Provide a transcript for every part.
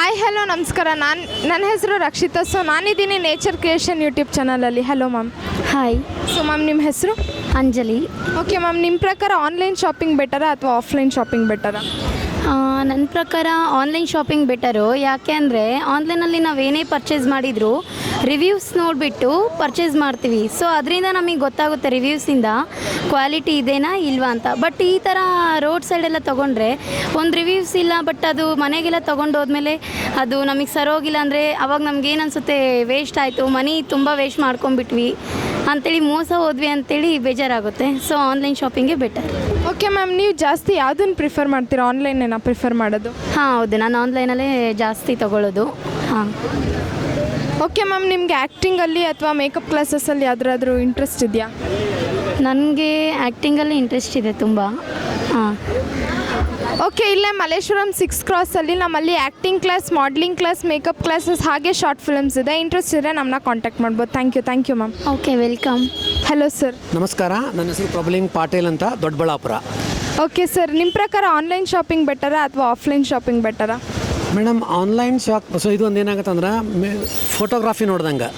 Hi hello ನಮಸ್ಕಾರ. ನನ್ನ ಹೆಸರು ರಕ್ಷಿತಾ. ಸೊ ನಾನಿದ್ದೀನಿ ನೇಚರ್ ಕ್ರಿಯೇಷನ್ ಯೂಟ್ಯೂಬ್ ಚಾನಲಲ್ಲಿ. Hello ma'am. Hi. So ma'am ನಿಮ್ಮ ಹೆಸರು? ಅಂಜಲಿ. ಓಕೆ ಮ್ಯಾಮ್, ನಿಮ್ಮ ಪ್ರಕಾರ ಆನ್ಲೈನ್ ಶಾಪಿಂಗ್ ಬೆಟರಾ ಅಥವಾ ಆಫ್ಲೈನ್ ಶಾಪಿಂಗ್ ಬೆಟರಾ? ನನ್ನ ಪ್ರಕಾರ ಆನ್ಲೈನ್ ಶಾಪಿಂಗ್ ಬೆಟರು. ಯಾಕೆ ಅಂದರೆ ಆನ್ಲೈನಲ್ಲಿ ನಾವೇನೇ ಪರ್ಚೇಸ್ ಮಾಡಿದರೂ ರಿವ್ಯೂಸ್ ನೋಡಿಬಿಟ್ಟು ಪರ್ಚೇಸ್ ಮಾಡ್ತೀವಿ. ಸೊ ಅದರಿಂದ ನಮಗೆ ಗೊತ್ತಾಗುತ್ತೆ ರಿವ್ಯೂಸಿಂದ ಕ್ವಾಲಿಟಿ ಇದೆನಾ ಇಲ್ವಾ ಅಂತ. ಬಟ್ ಈ ಥರ ರೋಡ್ ಸೈಡೆಲ್ಲ ತೊಗೊಂಡ್ರೆ ಒಂದು ರಿವ್ಯೂಸ್ ಇಲ್ಲ, ಬಟ್ ಅದು ಮನೆಗೆಲ್ಲ ತೊಗೊಂಡೋದ್ಮೇಲೆ ಅದು ನಮಗೆ ಸರೋಗಿಲ್ಲ ಅಂದರೆ ಅವಾಗ ನಮ್ಗೆ ಏನು ಅನಿಸುತ್ತೆ, ವೇಸ್ಟ್ ಆಯಿತು, ಮನಿ ತುಂಬ ವೇಸ್ಟ್ ಮಾಡ್ಕೊಂಡ್ಬಿಟ್ವಿ ಅಂಥೇಳಿ, ಮೋಸ ಹೋದ್ವಿ ಅಂಥೇಳಿ ಬೇಜಾರಾಗುತ್ತೆ. ಸೊ ಆನ್ಲೈನ್ ಶಾಪಿಂಗೇ ಬೆಟರ್. ಓಕೆ ಮ್ಯಾಮ್, ನೀವು ಜಾಸ್ತಿ ಯಾವುದನ್ನು ಪ್ರಿಫರ್ ಮಾಡ್ತೀರಾ? ಆನ್ಲೈನೇನಾ ಪ್ರಿಫರ್ ಮಾಡೋದು? ಹಾಂ ಹೌದು, ನಾನು ಆನ್ಲೈನಲ್ಲೇ ಜಾಸ್ತಿ ತೊಗೊಳ್ಳೋದು. ಹಾಂ. ಓಕೆ ಮ್ಯಾಮ್, ನಿಮಗೆ ಆ್ಯಕ್ಟಿಂಗಲ್ಲಿ ಅಥವಾ ಮೇಕಪ್ ಕ್ಲಾಸಸ್ಸಲ್ಲಿ ಯಾವುದಾದ್ರೂ ಇಂಟ್ರೆಸ್ಟ್ ಇದೆಯಾ? ನನಗೆ ಆ್ಯಕ್ಟಿಂಗಲ್ಲಿ ಇಂಟ್ರೆಸ್ಟ್ ಇದೆ ತುಂಬ. ಹಾಂ. ಓಕೆ, ಇಲ್ಲೇ ಮಲ್ಲೇಶ್ವರಂ 6 ಕ್ರಾಸಲ್ಲಿ ನಮ್ಮಲ್ಲಿ acting class, modelling class, makeup classes ಹಾಗೆ ಶಾರ್ಟ್ ಫಿಲ್ಮ್ಸ್ ಇದೆ. ಇಂಟ್ರೆಸ್ಟ್ ಇದ್ದರೆ ನಮ್ಮನ್ನ ಕಾಂಟ್ಯಾಕ್ಟ್ ಮಾಡ್ಬೋದು. Thank you ma'am. Okay, welcome. Hello sir. ನಮಸ್ಕಾರ, ನನ್ನ ಹೆಸರು ಪ್ರಭುಲಿಂಗ್ ಪಾಟೀಲ್ ಅಂತ, ದೊಡ್ಡಬಳ್ಳಾಪುರ. ಓಕೆ ಸರ್, ನಿಮ್ಮ ಪ್ರಕಾರ ಆನ್ಲೈನ್ ಶಾಪಿಂಗ್ ಬೆಟರಾ ಅಥವಾ ಆಫ್ಲೈನ್ ಶಾಪಿಂಗ್ ಬೆಟರಾ? ಮೇಡಮ್, ಆನ್ಲೈನ್ ಶಾಪ್ ಇದು ಒಂದು ಏನಾಗುತ್ತೆ ಅಂದ್ರೆ ಫೋಟೋಗ್ರಾಫಿ ನೋಡ್ದಂಗೆ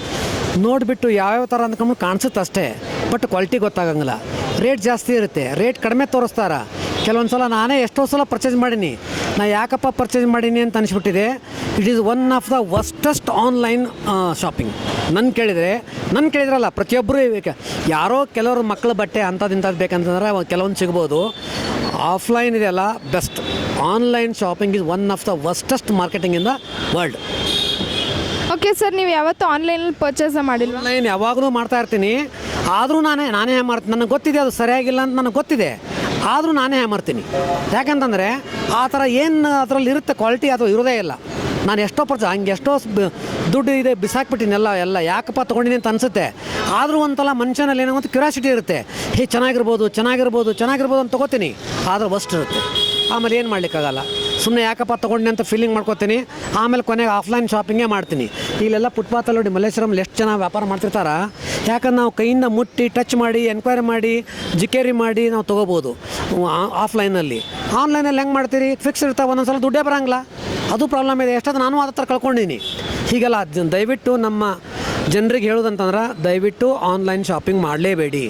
ನೋಡಿಬಿಟ್ಟು ಯಾವ್ಯಾವ ಥರ ಅಂದ್ಕೊಂಡು ಕಾಣಿಸುತ್ತೆ ಅಷ್ಟೇ, ಬಟ್ ಕ್ವಾಲಿಟಿ ಗೊತ್ತಾಗಂಗಿಲ್ಲ. ರೇಟ್ ಜಾಸ್ತಿ ಇರುತ್ತೆ, ರೇಟ್ ಕಡಿಮೆ ತೋರಿಸ್ತಾರೆ. ಕೆಲವೊಂದು ಸಲ ನಾನೇ ಎಷ್ಟೋ ಸಲ ಪರ್ಚೇಸ್ ಮಾಡೀನಿ, ನಾ ಯಾಕಪ್ಪ ಪರ್ಚೇಸ್ ಮಾಡೀನಿ ಅಂತ ಅನಿಸ್ಬಿಟ್ಟಿದೆ. It is one of the worstest online shopping. ನನ್ನ ಕೇಳಿದ್ರಲ್ಲ, ಪ್ರತಿಯೊಬ್ಬರು ಯಾರೋ ಕೆಲವರು ಮಕ್ಕಳ ಬಟ್ಟೆ ಅಂಥದ್ದು ಬೇಕಂತಂದ್ರೆ ಕೆಲವೊಂದು ಸಿಗ್ಬೋದು. ಆಫ್ಲೈನ್ ಇದೆಯಲ್ಲ best. Online shopping is one of the worstest marketing in the world. Okay sir, ನೀವು ಯಾವತ್ತೂ ಆನ್ಲೈನಲ್ಲಿ ಪರ್ಚೇಸ್ ಮಾಡಿಲ್ವಾ? ಆನ್ಲೈನ್ ಯಾವಾಗಲೂ ಮಾಡ್ತಾ ಇರ್ತೀನಿ, ಆದರೂ ನಾನೇ ಮಾಡ್ತೀನಿ. ನನಗೆ ಗೊತ್ತಿದೆ ಅದು ಸರಿಯಾಗಿಲ್ಲ ಅಂತ ನನಗೆ ಗೊತ್ತಿದೆ, ಆದರೂ ನಾನೇ ಮಾಡ್ತೀನಿ. ಯಾಕಂತಂದರೆ ಆ ಥರ ಏನು ಅದರಲ್ಲಿ ಇರುತ್ತೆ ಕ್ವಾಲಿಟಿ ಅದು ಇರೋದೇ ಇಲ್ಲ. ನಾನು ಎಷ್ಟೋ ಎಷ್ಟೋ ದುಡ್ಡು ಇದೆ ಬಿಸಾಕ್ಬಿಟ್ಟಿನಿ ಎಲ್ಲ ಯಾಕಪ್ಪ ತೊಗೊಂಡಿನಿ ಅಂತ ಅನಿಸುತ್ತೆ. ಆದರೂ ಒಂಥರ ಮನುಷ್ಯನಲ್ಲಿ ಏನೋ ಒಂದು ಕ್ಯೂರಿಯಾಸಿಟಿ ಇರುತ್ತೆ, ಚೆನ್ನಾಗಿರ್ಬೋದು ಅಂತ ತೊಗೋತೀನಿ, ಆದರೆ ವರ್ಸ್ಟ್ ಇರುತ್ತೆ. ಆಮೇಲೆ ಏನು ಮಾಡಲಿಕ್ಕಾಗಲ್ಲ, ಸುಮ್ಮನೆ ಯಾಕಪ್ಪ ತೊಗೊಂಡು ಅಂತ ಫೀಲಿಂಗ್ ಮಾಡ್ಕೋತೀನಿ. ಆಮೇಲೆ ಕೊನೆಗೆ ಆಫ್ಲೈನ್ ಶಾಪಿಂಗೇ ಮಾಡ್ತೀನಿ. ಇಲ್ಲೆಲ್ಲ ಫುಟ್ಪಾತಲ್ಲಿ ನೋಡಿ ಮಲ್ಲೇಶ್ವರಮಲ್ಲಿ ಎಷ್ಟು ಜನ ವ್ಯಾಪಾರ ಮಾಡ್ತಿರ್ತಾರೆ. ಯಾಕಂದ್ರೆ ನಾವು ಕೈಯಿಂದ ಮುಟ್ಟಿ ಟಚ್ ಮಾಡಿ ಎನ್ಕ್ವೈರಿ ಮಾಡಿ ಜಿಕೇರಿ ಮಾಡಿ ನಾವು ತೊಗೋಬೋದು ಆಫ್ಲೈನಲ್ಲಿ. ಆನ್ಲೈನಲ್ಲಿ ಹೆಂಗೆ ಮಾಡ್ತೀರಿ, ಫಿಕ್ಸ್ ಇರ್ತಾವೆ, ಒಂದೊಂದು ಸಲ ದುಡ್ಡೇ ಬರೋಂಗಿಲ್ಲ, ಅದು ಪ್ರಾಬ್ಲಮ್ ಇದೆ. ಎಷ್ಟಾದ್ರೂ ನಾನು ಅದ ಥರ ಕಳ್ಕೊಂಡಿನಿ. ಹೀಗೆಲ್ಲ ದಯವಿಟ್ಟು ನಮ್ಮ ಜನರಿಗೆ ಹೇಳೋದಂತಂದ್ರೆ, ದಯವಿಟ್ಟು ಆನ್ಲೈನ್ ಶಾಪಿಂಗ್ ಮಾಡಲೇಬೇಡಿ.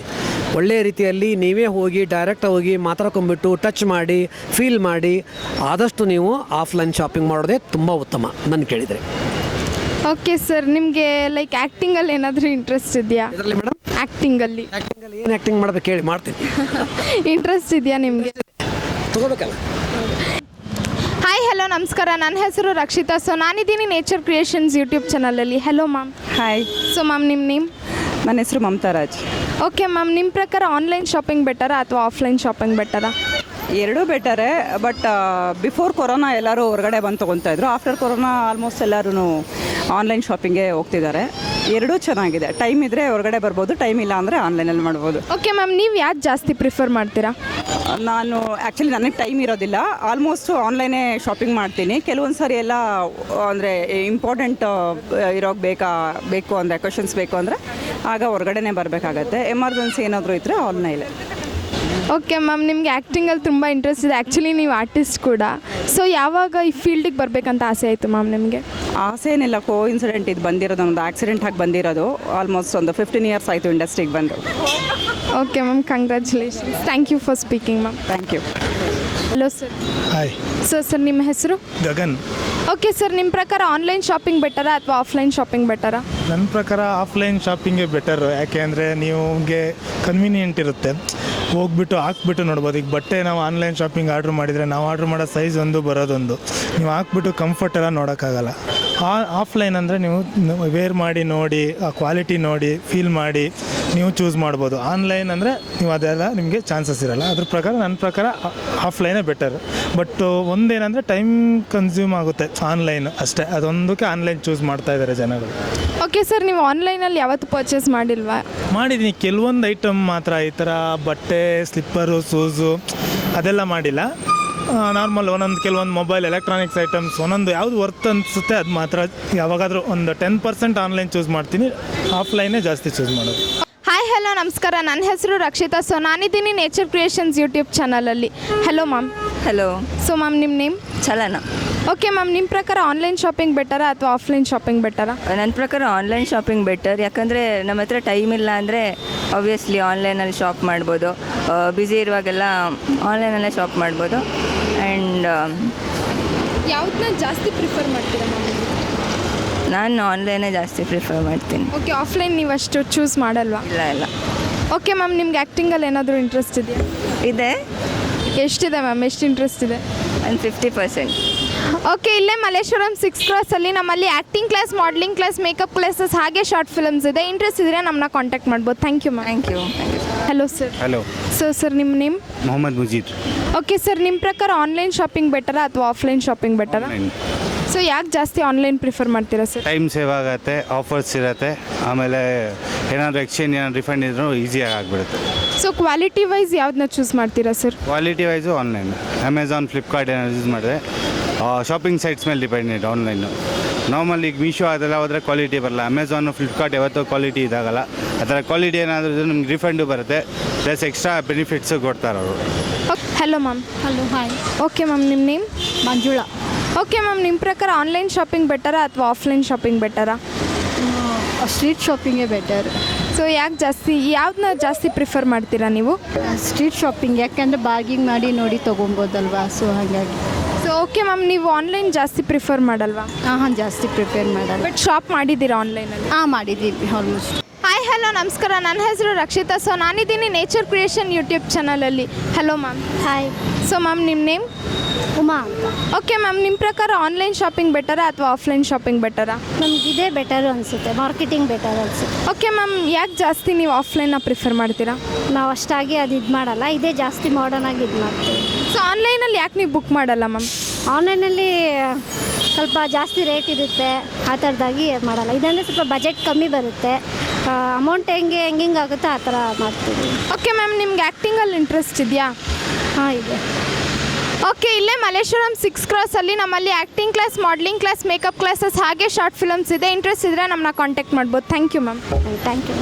ಒಳ್ಳೆಯ ರೀತಿಯಲ್ಲಿ ನೀವೇ ಹೋಗಿ ಡೈರೆಕ್ಟಾಗಿ ಹೋಗಿ ಮಾತಾಡ್ಕೊಂಬಿಟ್ಟು ಟಚ್ ಮಾಡಿ ಫೀಲ್ ಮಾಡಿ ಆದಷ್ಟು ನೀವು ಆಫ್ಲೈನ್ ಶಾಪಿಂಗ್ ಮಾಡೋದೇ ತುಂಬ ಉತ್ತಮ ನನ್ನ ಕೇಳಿದರೆ. ಓಕೆ ಸರ್, ನಿಮಗೆ ಲೈಕ್ ಆ್ಯಕ್ಟಿಂಗಲ್ಲಿ ಏನಾದರೂ ಇಂಟ್ರೆಸ್ಟ್ ಇದೆಯಾ? ಇದರಲ್ಲಿ ಮೇಡಮ್ ಆ್ಯಕ್ಟಿಂಗಲ್ಲಿ ಏನು ಆ್ಯಕ್ಟಿಂಗ್ ಮಾಡ್ಬೇಕು ಹೇಳಿ, ಮಾಡ್ತೀನಿ. ಇಂಟ್ರೆಸ್ಟ್ ಇದೆಯಾ ನಿಮಗೆ? ತೊಗೋಬೇಕಲ್ಲ. ಹಾಯ್ ಹಲೋ ನಮಸ್ಕಾರ. ನನ್ನ ಹೆಸರು ರಕ್ಷಿತಾ. ಸೊ ನಾನಿದ್ದೀನಿ ನೇಚರ್ ಕ್ರಿಯೇಷನ್ಸ್ ಯೂಟ್ಯೂಬ್ ಚಾನಲಲ್ಲಿ. Hello ma'am. Hi. So ma'am, ನಿಮ್ಮ ನೇಮ್? ನನ್ನ ಹೆಸರು ಮಮತಾ ರಾಜ್. ಓಕೆ ಮ್ಯಾಮ್, ನಿಮ್ಮ ಪ್ರಕಾರ ಆನ್ಲೈನ್ ಶಾಪಿಂಗ್ ಬೆಟರಾ ಅಥವಾ ಆಫ್ಲೈನ್ ಶಾಪಿಂಗ್ ಬೆಟರಾ? ಎರಡೂ ಬೆಟರೇ, ಬಟ್ ಬಿಫೋರ್ ಕೊರೋನಾ ಎಲ್ಲರೂ ಹೊರಗಡೆ ಬಂದು ತೊಗೊತಾ ಇದ್ರು. ಆಫ್ಟರ್ ಕೊರೋನಾ ಆಲ್ಮೋಸ್ಟ್ ಎಲ್ಲರೂ ಆನ್ಲೈನ್ ಶಾಪಿಂಗ್ಗೆ ಹೋಗ್ತಿದ್ದಾರೆ. ಎರಡೂ ಚೆನ್ನಾಗಿದೆ. ಟೈಮ್ ಇದ್ದರೆ ಹೊರಗಡೆ ಬರ್ಬೋದು, ಟೈಮ್ ಇಲ್ಲ ಅಂದರೆ ಆನ್ಲೈನಲ್ಲಿ ಮಾಡ್ಬೋದು. ಓಕೆ ಮ್ಯಾಮ್, ನೀವು ಯಾವ್ದು ಜಾಸ್ತಿ ಪ್ರಿಫರ್ ಮಾಡ್ತೀರಾ? ನಾನು ಆ್ಯಕ್ಚುಲಿ ನನಗೆ ಟೈಮ್ ಇರೋದಿಲ್ಲ, ಆಲ್ಮೋಸ್ಟ್ ಆನ್ಲೈನೇ ಶಾಪಿಂಗ್ ಮಾಡ್ತೀನಿ. ಕೆಲವೊಂದು ಸಾರಿ ಎಲ್ಲ ಅಂದರೆ ಇಂಪಾರ್ಟೆಂಟ್ ಬೇಕು ಅಂದರೆ ಕ್ವೆಶನ್ಸ್ ಬೇಕು ಅಂದರೆ ಆಗ ಹೊರಗಡೆನೇ ಬರಬೇಕಾಗತ್ತೆ. ಎಮರ್ಜೆನ್ಸಿ ಏನಾದರೂ ಇದ್ದರೆ ಆನ್ಲೈನೇ. ಓಕೆ ಮ್ಯಾಮ್, ನಿಮಗೆ ಆ್ಯಕ್ಟಿಂಗಲ್ಲಿ ತುಂಬ ಇಂಟ್ರೆಸ್ಟ್ ಇದೆ. ಆ್ಯಕ್ಚುಲಿ ನೀವು ಆರ್ಟಿಸ್ಟ್ ಕೂಡ. ಸೊ ಯಾವಾಗ ಈ ಫೀಲ್ಡಿಗೆ ಬರಬೇಕಂತ ಆಸೆ ಆಯಿತು ಮ್ಯಾಮ್ ನಿಮಗೆ? ಆಸೆ ಏನಿಲ್ಲ, ಇನ್ಸಿಡೆಂಟ್ ಇದು ಬಂದಿರೋದು, ಒಂದು ಆಕ್ಸಿಡೆಂಟ್ ಆಗಿ ಬಂದಿರೋದು. ಆಲ್ಮೋಸ್ಟ್ ಒಂದು 15 ಇಯರ್ಸ್ ಆಯಿತು ಇಂಡಸ್ಟ್ರಿಗೆ ಬಂದು. Okay ma'am, congratulations. Thank you for speaking ma'am. Thank you. Hello sir. Hi. Sir ನಿಮ್ಮ ಹೆಸರು? ಗಗನ್. ಓಕೆ ಸರ್, ನಿಮ್ಮ ಪ್ರಕಾರ ಆನ್ಲೈನ್ ಶಾಪಿಂಗ್ ಬೆಟರಾ ಅಥವಾ ಆಫ್ಲೈನ್ ಶಾಪಿಂಗ್ ಬೆಟರಾ? ನನ್ನ ಪ್ರಕಾರ ಆಫ್ಲೈನ್ ಶಾಪಿಂಗೇ ಬೆಟರು. ಯಾಕೆ ಅಂದರೆ ನಿಮಗೆ ಕನ್ವೀನಿಯೆಂಟ್ ಇರುತ್ತೆ, ಹೋಗ್ಬಿಟ್ಟು ಹಾಕ್ಬಿಟ್ಟು ನೋಡ್ಬೋದು. ಈಗ ಬಟ್ಟೆ ನಾವು ಆನ್ಲೈನ್ ಶಾಪಿಂಗ್ ಆರ್ಡ್ರ್ ಮಾಡಿದರೆ ನಾವು ಆರ್ಡ್ರ್ ಮಾಡೋ ಸೈಜ್ ಒಂದು ಬರೋದೊಂದು, ನೀವು ಹಾಕ್ಬಿಟ್ಟು ಕಂಫರ್ಟ್ ಎಲ್ಲ ನೋಡೋಕ್ಕಾಗಲ್ಲ. ಆಫ್ಲೈನ್ ಅಂದರೆ ನೀವು ವೇರ್ ಮಾಡಿ ನೋಡಿ, ಆ ಕ್ವಾಲಿಟಿ ನೋಡಿ ಫೀಲ್ ಮಾಡಿ ನೀವು ಚೂಸ್ ಮಾಡ್ಬೋದು. ಆನ್ಲೈನ್ ಅಂದರೆ ನೀವು ಅದೆಲ್ಲ ನಿಮಗೆ ಚಾನ್ಸಸ್ ಇರೋಲ್ಲ. ನನ್ನ ಪ್ರಕಾರ ಆಫ್ಲೈನೇ ಬೆಟರ್. ಬಟ್ ಒಂದೇನಂದರೆ ಟೈಮ್ ಕನ್ಸ್ಯೂಮ್ ಆಗುತ್ತೆ ಆನ್ಲೈನ್ ಅಷ್ಟೇ, ಅದೊಂದಕ್ಕೆ ಆನ್ಲೈನ್ ಚೂಸ್ ಮಾಡ್ತಾ ಇದ್ದಾರೆ ಜನಗಳು. ಓಕೆ ಸರ್, ನೀವು ಆನ್ಲೈನಲ್ಲಿ ಯಾವತ್ತು ಪರ್ಚೇಸ್ ಮಾಡಿಲ್ವಾ? ಮಾಡಿದ್ದೀನಿ, ಕೆಲವೊಂದು ಐಟಮ್ ಮಾತ್ರ. ಈ ಥರ ಬಟ್ಟೆ, ಸ್ಲಿಪ್ಪರು, ಶೂಸು ಅದೆಲ್ಲ ಮಾಡಿಲ್ಲ. ನಾರ್ಮಲ್ ಕೆಲವೊಂದು ಮೊಬೈಲ್ ಎಲೆಕ್ಟ್ರಾನಿಕ್ಸ್ ಐಟಮ್ಸ್ ಒಂದೊಂದು ಯಾವುದು ವರ್ತ್ ಅನಿಸುತ್ತೆ ಅದು ಮಾತ್ರ ಯಾವಾಗಾದರೂ ಒಂದು 10% ಆನ್ಲೈನ್ ಚೂಸ್ ಮಾಡ್ತೀನಿ. ಆಫ್ಲೈನೇ ಜಾಸ್ತಿ ಚೂಸ್ ಮಾಡೋದು. ಹಾಯ್ ಹಲೋ ನಮಸ್ಕಾರ. ನನ್ನ ಹೆಸರು ರಕ್ಷಿತಾ. ಸೊ ನಾನಿದ್ದೀನಿ ನೇಚರ್ ಕ್ರಿಯೇಷನ್ಸ್ ಯೂಟ್ಯೂಬ್ ಚಾನಲಲ್ಲಿ. Hello ma'am. Hello. So ma'am, ನಿಮ್ಮ ನೇಮ್? ಚಲನ. ಓಕೆ ಮ್ಯಾಮ್ ನಿಮ್ಮ ಪ್ರಕಾರ ಆನ್ಲೈನ್ ಶಾಪಿಂಗ್ ಬೆಟರಾ ಅಥವಾ ಆಫ್ಲೈನ್ ಶಾಪಿಂಗ್ ಬೆಟರಾ? ನನ್ನ ಪ್ರಕಾರ ಆನ್ಲೈನ್ ಶಾಪಿಂಗ್ ಬೆಟರ್. ಯಾಕಂದರೆ ನಮ್ಮ ಹತ್ರ ಟೈಮ್ ಇಲ್ಲ ಅಂದರೆ ಆಬ್ವಿಯಸ್ಲಿ ಆನ್ಲೈನಲ್ಲಿ ಶಾಪ್ ಮಾಡ್ಬೋದು. ಬ್ಯುಸಿ ಇರುವಾಗೆಲ್ಲ ಆನ್ಲೈನಲ್ಲೇ ಶಾಪ್ ಮಾಡ್ಬೋದು. ಆ್ಯಂಡ್ ಯಾವ್ದನ್ನ ಜಾಸ್ತಿ ಪ್ರಿಫರ್ ಮಾಡ್ತೀರಾ ಮ್ಯಾಮ್? ನಾನು ಆನ್ಲೈನೇ ಜಾಸ್ತಿ ಪ್ರಿಫರ್ ಮಾಡ್ತೀನಿ. ಓಕೆ, ಆಫ್ಲೈನ್ ನೀವು ಅಷ್ಟು ಚೂಸ್ ಮಾಡಲ್ವಾ? ಇಲ್ಲ. ಓಕೆ ಮ್ಯಾಮ್, ನಿಮ್ಗೆ ಆ್ಯಕ್ಟಿಂಗಲ್ಲಿ ಏನಾದರೂ ಇಂಟ್ರೆಸ್ಟ್ ಇದೆಯಾ? ಇದೆ, ಎಷ್ಟಿದೆ ಮ್ಯಾಮ್, ಎಷ್ಟು ಇಂಟ್ರೆಸ್ಟ್ ಇದೆ? ಒಂದು 50%. ಓಕೆ, ಇಲ್ಲೇ ಮಲ್ಲೇಶ್ವರಂ 6 ಕ್ರಾಸಲ್ಲಿ ನಮ್ಮಲ್ಲಿ acting class, modelling class, makeup classes ಹಾಗೆ ಶಾರ್ಟ್ ಫಿಲ್ಮ್ಸ್ ಇದೆ. ಇಂಟ್ರೆಸ್ಟ್ ಇದ್ದರೆ ನಮ್ಮನ್ನ ಕಾಂಟ್ಯಾಕ್ಟ್ ಮಾಡ್ಬೋದು. Thank you ma'am. Thank you. Hello sir. Hello sir ನಿಮ್ಮ name? Mohammed Mujeed. Okay sir, ನಿಮ್ಮ ಪ್ರಕಾರ ಆನ್ಲೈನ್ ಶಾಪಿಂಗ್ ಬೆಟರಾ ಅಥವಾ ಆಫ್ಲೈನ್ ಶಾಪಿಂಗ್ ಬೆಟರಾ? ಸೊ ಯಾಕೆ ಜಾಸ್ತಿ ಆನ್ಲೈನ್ ಪ್ರಿಫರ್ ಮಾಡ್ತೀರಾ ಸರ್? ಟೈಮ್ ಸೇವ್ ಆಗುತ್ತೆ, ಆಫರ್ಸ್ ಇರುತ್ತೆ, ಆಮೇಲೆ ಏನಾದರೂ ಎಕ್ಸ್ಚೇಂಜ್ ಏನಾದ್ರು ರಿಫಂಡ್ ಇದ್ರೂ ಈಸಿಯಾಗಿ ಆಗಿಬಿಡುತ್ತೆ. ಸೊ ಕ್ವಾಲಿಟಿ ವೈಸ್ ಯಾವ್ದನ್ನ ಚೂಸ್ ಮಾಡ್ತೀರಾ sir? Quality wise online, Amazon, Flipkart ಏನಾದ್ರು ಯೂಸ್ ಮಾಡಿದ್ರೆ ಶಾಪಿಂಗ್ ಸೈಟ್ಸ್ ಮೇಲೆ ಡಿಪೆಂಡೆಡ್ ಆನ್ಲೈನು. ನಾರ್ಮಲ್ ಈಗ ಮೀಶೋ ಅದೆಲ್ಲ ಹೋದರೆ ಕ್ವಾಲಿಟಿ ಬರಲ್ಲ. ಅಮೆಝಾನು, ಫ್ಲಿಪ್ಕಾರ್ಟ್ ಯಾವತ್ತೂ ಕ್ವಾಲಿಟಿ ಇದಾಗಲ್ಲ. ಆ ಥರ ಕ್ವಾಲಿಟಿ ಏನಾದರೂ ಇದ್ದರೆ ನಿಮ್ಗೆ ರಿಫಂಡು ಬರುತ್ತೆ, ಪ್ಲಸ್ ಎಕ್ಸ್ಟ್ರಾ ಬೆನಿಫಿಟ್ಸು ಕೊಡ್ತಾರೆ ಅವರು. Hello ma'am. Hello, hi. Okay ma'am, ನಿಮ್ಮ ನೇಮ್? ಮಂಜುಳಾ. ಓಕೆ ಮ್ಯಾಮ್, ನಿಮ್ಮ ಪ್ರಕಾರ ಆನ್ಲೈನ್ ಶಾಪಿಂಗ್ ಬೆಟರಾ ಅಥವಾ ಆಫ್ಲೈನ್ ಶಾಪಿಂಗ್ ಬೆಟರಾ? ಸ್ಟ್ರೀಟ್ ಶಾಪಿಂಗೇ ಬೆಟರ್. ಸೊ ಯಾವ್ದನ್ನ ಜಾಸ್ತಿ ಪ್ರಿಫರ್ ಮಾಡ್ತೀರಾ ನೀವು? ಸ್ಟ್ರೀಟ್ ಶಾಪಿಂಗ್ ಯಾಕೆಂದರೆ ಬಾರ್ಗಿಂಗ್ ಮಾಡಿ ನೋಡಿ ತೊಗೊಬೋದಲ್ವಾ, ಸೊ ಹಾಗಾಗಿ. ಸೊ ಓಕೆ ಮ್ಯಾಮ್, ನೀವು ಆನ್ಲೈನ್ ಜಾಸ್ತಿ ಪ್ರಿಫರ್ ಮಾಡಲ್ವಾ? ಹಾಂ, ಜಾಸ್ತಿ ಪ್ರಿಪೇರ್ ಮಾಡಲ್ಲ. ಬಟ್ ಶಾಪ್ ಮಾಡಿದ್ದೀರಾ ಆನ್ಲೈನಲ್ಲಿ? ಮಾಡಿದ್ದೀವಿ ಆಲ್ಮೋಸ್ಟ್. ಹಾಯ್, ಹಲೋ, ನಮಸ್ಕಾರ. ನನ್ನ ಹೆಸರು ರಕ್ಷಿತಾ. ಸೊ ನಾನಿದ್ದೀನಿ ನೇಚರ್ ಕ್ರಿಯೇಷನ್ ಯೂಟ್ಯೂಬ್ ಚಾನಲಲ್ಲಿ. Hello ma'am. Hi. So ma'am, ನಿಮ್ಮ ನೇಮ್? ಉಮಾ ಅಂತ. ಓಕೆ ಮ್ಯಾಮ್, ನಿಮ್ಮ ಪ್ರಕಾರ ಆನ್ಲೈನ್ ಶಾಪಿಂಗ್ ಬೆಟರಾ ಅಥವಾ ಆಫ್ಲೈನ್ ಶಾಪಿಂಗ್ ಬೆಟರಾ? ನಮ್ಗೆ ಇದೇ ಬೆಟರ್ ಅನಿಸುತ್ತೆ, ಮಾರ್ಕೆಟಿಂಗ್ ಬೆಟರ್ ಅನಿಸುತ್ತೆ. ಓಕೆ ಮ್ಯಾಮ್, ಯಾಕೆ ಜಾಸ್ತಿ ನೀವು ಆಫ್ಲೈನ್ನ ಪ್ರಿಫರ್ ಮಾಡ್ತೀರಾ? ನಾವು ಅಷ್ಟಾಗಿ ಅದು ಇದು ಮಾಡಲ್ಲ, ಇದೇ ಜಾಸ್ತಿ ಮಾಡರ್ನ್ ಆಗಿ ಇದು ಮಾಡ್ತೀವಿ. ಸೊ ಆನ್ಲೈನಲ್ಲಿ ಯಾಕೆ ನೀವು ಬುಕ್ ಮಾಡಲ್ಲ ಮ್ಯಾಮ್? ಆನ್ಲೈನಲ್ಲಿ ಸ್ವಲ್ಪ ಜಾಸ್ತಿ ರೇಟ್ ಇರುತ್ತೆ, ಆ ಥರದಾಗಿ ಮಾಡಲ್ಲ. ಇದಂದರೆ ಸ್ವಲ್ಪ ಬಜೆಟ್ ಕಮ್ಮಿ ಬರುತ್ತೆ, ಅಮೌಂಟ್ ಹೆಂಗೆ ಆಗುತ್ತೋ ಆ ಥರ ಮಾಡ್ತೀವಿ. ಓಕೆ ಮ್ಯಾಮ್, ನಿಮ್ಗೆ ಆ್ಯಕ್ಟಿಂಗಲ್ಲಿ ಇಂಟ್ರೆಸ್ಟ್ ಇದೆಯಾ? ಹಾಂ, ಇದೆ. ಓಕೆ, ಇಲ್ಲೇ ಮಲ್ಲೇಶ್ವರಂ 6 ಕ್ರಾಸಲ್ಲಿ ನಮ್ಮಲ್ಲಿ acting class, modelling class, makeup classes ಹಾಗೆ ಶಾರ್ಟ್ ಫಿಲ್ಮ್ಸ್ ಇದೆ. ಇಂಟ್ರೆಸ್ಟ್ ಇದ್ದರೆ ನಮ್ಮನ್ನ ಕಾಂಟ್ಯಾಕ್ಟ್ ಮಾಡ್ಬೋದು. Thank you ma'am. Thank you.